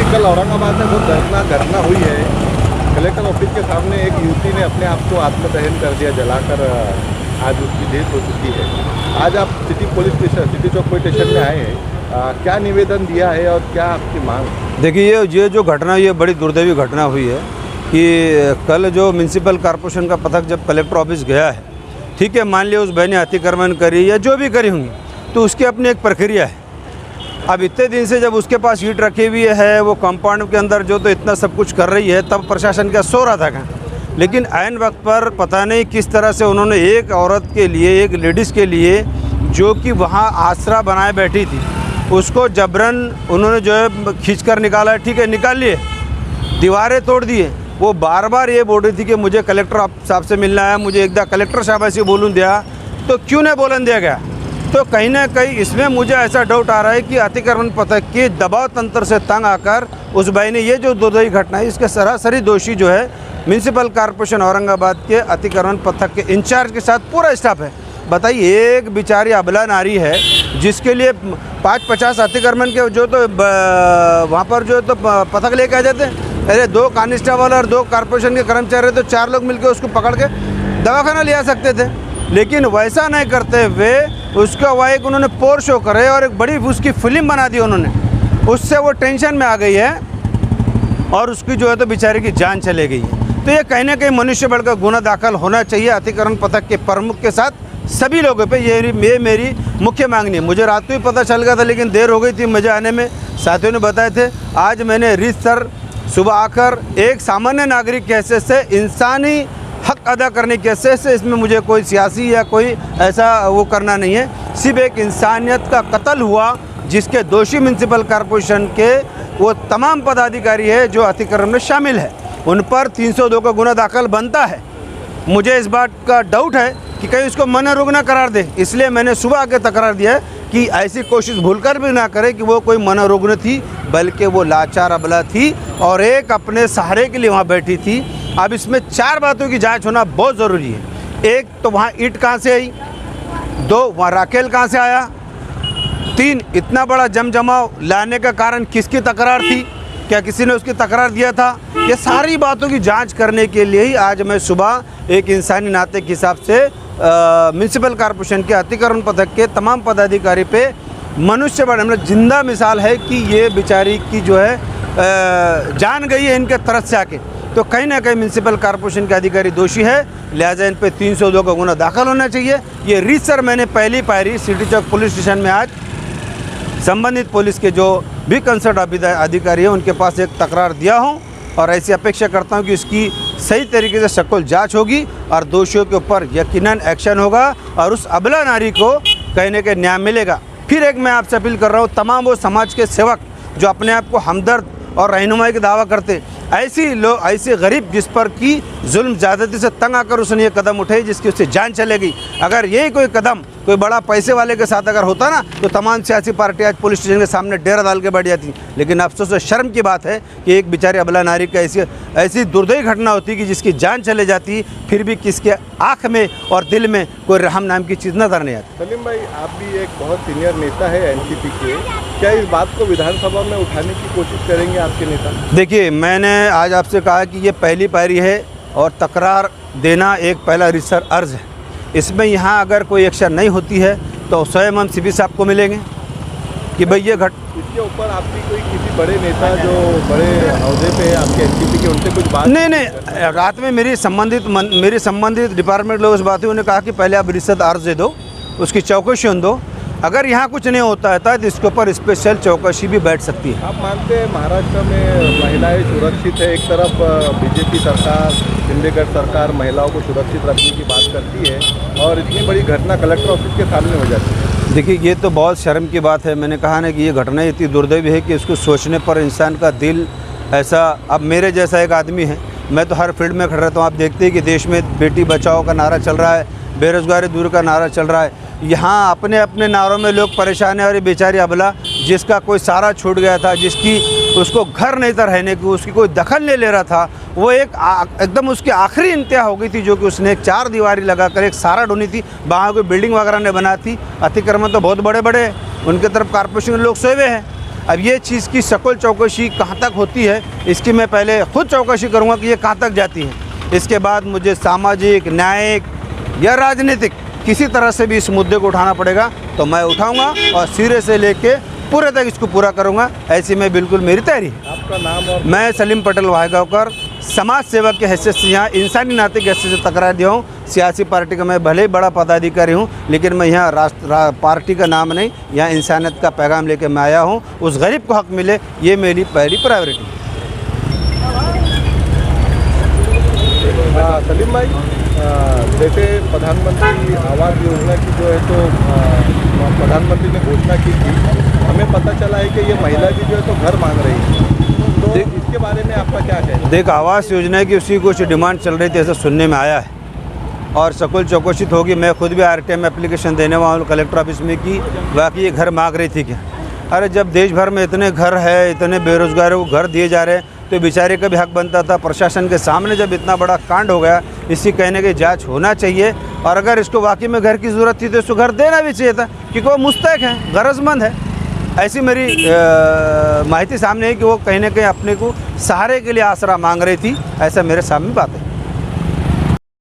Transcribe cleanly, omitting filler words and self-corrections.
कल औरंगाबाद में बहुत दर्दनाक घटना हुई है। कलेक्टर ऑफिस के सामने एक युवती ने अपने आप को आत्मदहन कर दिया जलाकर, आज उसकी डेथ हो चुकी है। आज आप सिटी पुलिस स्टेशन, सिटी चौक पुलिस स्टेशन में आए हैं, क्या निवेदन दिया है और क्या आपकी मांग? देखिए, ये जो घटना हुई है बड़ी दुर्दैवी घटना हुई है कि कल जो म्यूनसिपल कॉरपोरेशन का पथक जब कलेक्टर ऑफिस गया है, ठीक है, मान लिया उस बहन ने अतिक्रमण करी या जो भी करी होंगी, तो उसकी अपनी एक प्रक्रिया है। अब इतने दिन से जब उसके पास ईंट रखी हुई है, वो कंपाउंड के अंदर जो तो इतना सब कुछ कर रही है, तब प्रशासन क्या सो रहा था क्या? लेकिन ऐन वक्त पर पता नहीं किस तरह से उन्होंने एक औरत के लिए, एक लेडीज़ के लिए जो कि वहाँ आसरा बनाए बैठी थी, उसको जबरन उन्होंने जो है खींच कर निकाला है। ठीक है, निकाल लिए, दीवारें तोड़ दिए। वो बार बार ये बोल रही थी कि मुझे कलेक्टर साहब से मिलना है, मुझे एकदम कलेक्टर साहब ऐसे बोलूँ दिया, तो क्यों नहीं बोलन दिया गया? तो कहीं ना कहीं इसमें मुझे ऐसा डाउट आ रहा है कि अतिक्रमण पथक के दबाव तंत्र से तंग आकर उस भाई ने ये जो दुर्दैवी घटना है, इसके सरासरी दोषी जो है म्यूनसिपल कॉरपोरेशन औरंगाबाद के अतिक्रमण पथक के इंचार्ज के साथ पूरा स्टाफ है। बताइए, एक बेचारी अबला नारी है जिसके लिए 5-50 अतिक्रमण के जो तो वहाँ पर जो तो पथक लेके आ जाते हैं। अरे 2 कांस्टेबल और 2 कॉरपोरेशन के कर्मचारी, तो 4 लोग मिलकर उसको पकड़ के दवाखाना ले आ सकते थे, लेकिन वैसा नहीं करते हुए उसका वह एक उन्होंने पोर शो करे और एक बड़ी उसकी फिल्म बना दी उन्होंने। उससे वो टेंशन में आ गई है और उसकी जो है तो बेचारे की जान चले गई है। तो ये कहीं ना कहीं मनुष्य बल का गुना दाखिल होना चाहिए अतिक्रमण पथक के प्रमुख के साथ सभी लोगों पे। ये मेरी मुख्य मांगनी है। मुझे रात को ही पता चल गया था, लेकिन देर हो गई थी मुझे आने में, साथियों ने बताए थे। आज मैंने रीतसर सुबह आकर एक सामान्य नागरिक के हैसियत से, इंसानी हक अदा करने के हैसियत से, इसमें मुझे कोई सियासी या कोई ऐसा वो करना नहीं है। सिर्फ एक इंसानियत का कत्ल हुआ जिसके दोषी म्यूनसिपल कॉरपोरेशन के वो तमाम पदाधिकारी है जो अतिक्रमण में शामिल है, उन पर 302 का गुना दाखिल बनता है। मुझे इस बात का डाउट है कि कहीं उसको मनोरुग्ण ना करार दे, इसलिए मैंने सुबह आके तकरार दिया है कि ऐसी कोशिश भूलकर भी ना करे कि वो कोई मनोरुग्ण थी, बल्कि वो लाचार अबला थी और एक अपने सहारे के लिए वहाँ बैठी थी। अब इसमें 4 बातों की जांच होना बहुत ज़रूरी है। एक तो वहाँ ईंट कहाँ से आई, 2 वहाँ राखेल कहाँ से आया, 3 इतना बड़ा जमजमाव लाने का कारण किसकी तकरार थी, क्या किसी ने उसकी तकरार दिया था? ये सारी बातों की जांच करने के लिए ही आज मैं सुबह एक इंसानी नाते के हिसाब से म्यूनसिपल कॉरपोरेशन के अतिक्रमण पथक के तमाम पदाधिकारी पे मनुष्य बने, मतलब जिंदा मिसाल है कि ये बेचारी की जो है जान गई है इनके तरफ से आके। तो कहीं ना कहीं म्यूनसिपल कॉरपोरेशन के अधिकारी दोषी है, लिहाजा इन पे 302 का गुना दाखिल होना चाहिए। ये रीतसर मैंने पहली पायरी सिटी चौक पुलिस स्टेशन में आज संबंधित पुलिस के जो भी कंसर्न अधिकारी हैं उनके पास एक तकरार दिया हूं और ऐसी अपेक्षा करता हूं कि इसकी सही तरीके से सखोल जांच होगी और दोषियों के ऊपर यकीनन एक्शन होगा और उस अबला नारी को कहीं ना कहीं न्याय मिलेगा। फिर एक मैं आपसे अपील कर रहा हूं, तमाम वो समाज के सेवक जो अपने आप को हमदर्द और रहनुमाई का दावा करते, ऐसे गरीब जिस पर की जुल्म ज़्यादती से तंग आकर उसने ये कदम उठाई जिसकी उससे जान चले गई, अगर यही कोई कदम कोई बड़ा पैसे वाले के साथ अगर होता ना, तो तमाम सियासी पार्टी आज पुलिस स्टेशन के सामने डेरा डाल के बैठ जाती। लेकिन अफसोस और शर्म की बात है कि एक बेचारे अबला नारी का ऐसी दुर्दैवी घटना होती कि जिसकी जान चले जाती, फिर भी किसके आँख में और दिल में कोई रहम नाम की चीज़ नजर नहीं आती। सलीम भाई, आप भी एक बहुत सीनियर नेता है एनसीपी के, क्या इस बात को विधानसभा में उठाने की कोशिश करेंगे आपके नेता? देखिए, मैंने आज आपसे कहा कि ये पहली पायरी है और तकरार देना एक पहला रीतसर अर्ज है। इसमें यहाँ अगर कोई एक्शन नहीं होती है तो स्वयं हम सीपी साहब को मिलेंगे कि भाई ये इसके ऊपर आपकी कोई किसी बड़े नेता जो बड़े अहदे पे आपके एनसीपी के, उनसे कुछ बात? नहीं, रात में मेरी संबंधित डिपार्टमेंट लोग इस बात हुई, उन्होंने कहा कि पहले आप रीतसर अर्ज दे दो, उसकी चौकसी दो, अगर यहाँ कुछ नहीं होता है तो इसके ऊपर स्पेशल चौकसी भी बैठ सकती है। आप मानते हैं महाराष्ट्र में महिलाएं सुरक्षित है? एक तरफ बीजेपी सरकार, शिंदेगढ़ सरकार महिलाओं को सुरक्षित रखने की बात करती है और इतनी बड़ी घटना कलेक्टर ऑफिस के सामने हो जाती है। देखिए, ये तो बहुत शर्म की बात है। मैंने कहा ना कि ये घटना इतनी दुर्दैवी है कि इसको सोचने पर इंसान का दिल ऐसा, अब मेरे जैसा एक आदमी है, मैं तो हर फील्ड में खड़ा रहता हूँ। आप देखते हैं कि देश में बेटी बचाओ का नारा चल रहा है, बेरोजगारी दूर का नारा चल रहा है। यहाँ अपने अपने नारों में लोग परेशान हैं और ये बेचारी अबला जिसका कोई सारा छूट गया था, जिसकी उसको घर नहीं था रहने की, उसकी कोई दखल नहीं ले रहा था, वो एकदम उसकी आखिरी इंतहा हो गई थी, जो कि उसने एक 4 दीवारी लगाकर एक सारा ढूंढी थी, वहाँ कोई बिल्डिंग वगैरह ने बना थी। अतिक्रमण तो बहुत बड़े बड़े उनके तरफ कारपोरेशन के लोग सोए हुए हैं। अब ये चीज़ की सकुल चौकसी कहाँ तक होती है, इसकी मैं पहले खुद चौकसी करूँगा कि ये कहाँ तक जाती है। इसके बाद मुझे सामाजिक, न्यायिक या राजनीतिक किसी तरह से भी इस मुद्दे को उठाना पड़ेगा तो मैं उठाऊँगा और सिरे से लेके पूरे तक इसको पूरा करूँगा। ऐसी में बिल्कुल मेरी तैयारी है। आपका नाम और मैं सलीम पटेल वाहेगांवकर समाज सेवक के हैसियत से यहाँ इंसानी नाते की हैसियत से तकरार दिया हूँ। सियासी पार्टी का मैं भले ही बड़ा पदाधिकारी हूँ, लेकिन मैं यहाँ पार्टी का नाम नहीं, यहाँ इंसानियत का पैगाम लेके मैं आया हूँ। उस गरीब को हक मिले, ये मेरी पहली प्रायोरिटी है। सलीम भाई, जैसे प्रधानमंत्री आवास योजना की जो है तो प्रधानमंत्री ने घोषणा की थी, हमें पता चला है कि ये महिला भी जो है तो घर मांग रही है, तो इसके बारे में आपका क्या कहना है? देख, आवास योजना की उसी कुछ डिमांड चल रही थी, ऐसा सुनने में आया है और सकुल चौकसी होगी। मैं खुद भी RTM एप्लीकेशन देने वाला हूँ कलेक्टर ऑफिस में कि वाकई ये घर मांग रही थी क्या। अरे जब देश भर में इतने घर है, इतने बेरोजगारों को घर दिए जा रहे हैं तो बेचारे का भी हक बनता था। प्रशासन के सामने जब इतना बड़ा कांड हो गया, इसी कहने की जांच होना चाहिए और अगर इसको वाकई में घर की ज़रूरत थी तो इसको घर देना भी चाहिए था, क्योंकि वो मुस्तैक है, गरजमंद है। ऐसी मेरी माहिती सामने है कि वो कहीं ना कहीं अपने को सहारे के लिए आसरा मांग रही थी, ऐसा मेरे सामने बात है।